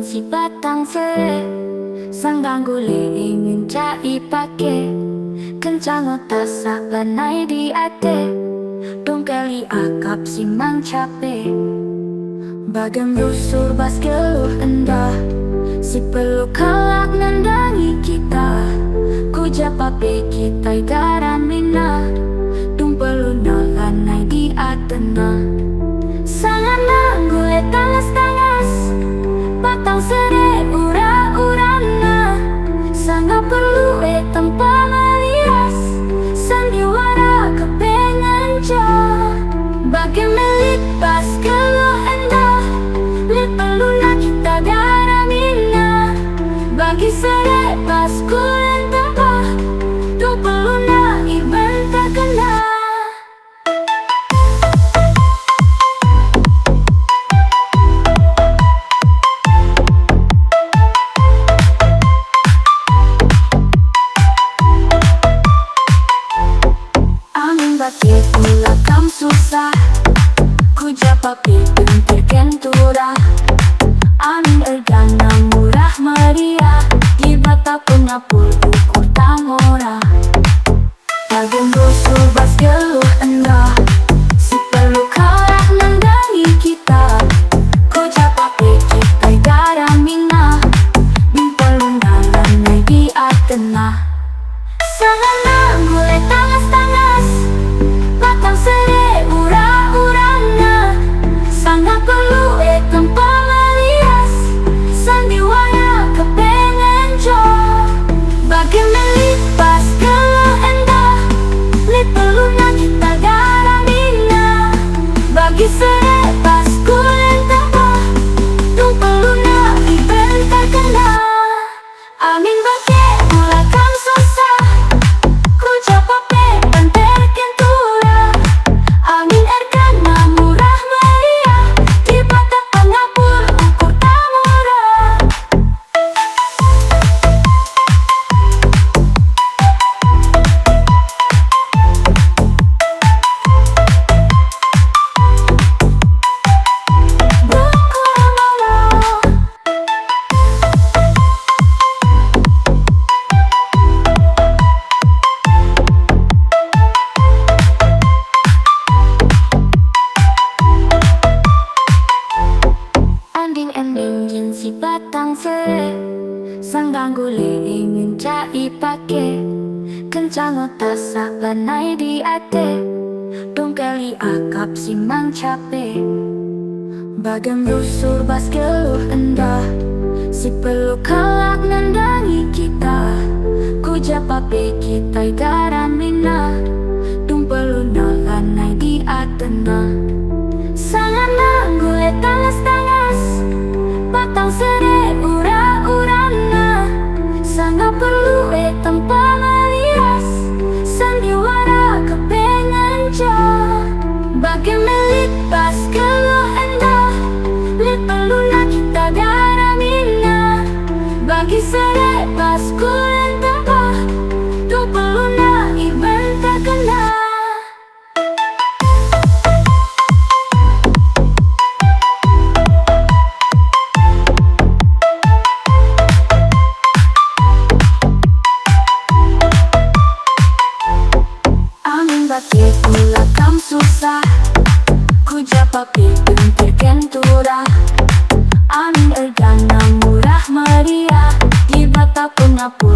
ingin si batang se sanggang guli ingin cai pake kencang otak lanai di ate dongkeli akap si mang cape bagam rusur bas geluh endah si perlu kalak nandangi kita kuja pape kita garamina dung perlu nalanai di atena sangan gule tangas-tangas batang sere ura-urana sangat perlu tempat melias sandiwara kepengen jah bagai melit pas keluh endah lit perlu nak kita garamina bagi sere pas kulen tempat tu perlu nak iban terkena. Bagi pula kam susah kuja papi bentir kentura amin ergana murah meriah di bata pengapul ukur tamora bagam rusuh bas geluh endah si perlu kalah nandangi kita kuja papi kita garamina bin perlu nalanai di atena sangat mulai tangas-tangas batang sere ura-urana sangat perlu tempat melias sandiwara kepengen jauh bagai melit pas keluh endah lit perlu nak kita garamina bagi sere pas kulen tempat dung perlu nak iben terkena amin bagi mulai kam susah kuja pape bentir kentura amin ergana murah meriah di bata pengapul ukur tamora ending si batang se sanggang guli ingin cai pake kencang otak lanai di ate dongkeli akap si mang cape bagam rusur bas geluh endah si perlu kalak nandangi kita kuja pape kita garamina dung perlu nalanai di atena sangat gule tangas-tangas batang sere ura-urana sangat perlu tempat melias sandiwara kepengen jah bagai melit pas keluh endah lit perlu nak kita garamina bagi sere pas kulen tempat tu perlu nak iban terkena. Bagi pula kam susah kuja papi bentir kentura amin ergana murah meriah di bata pengapul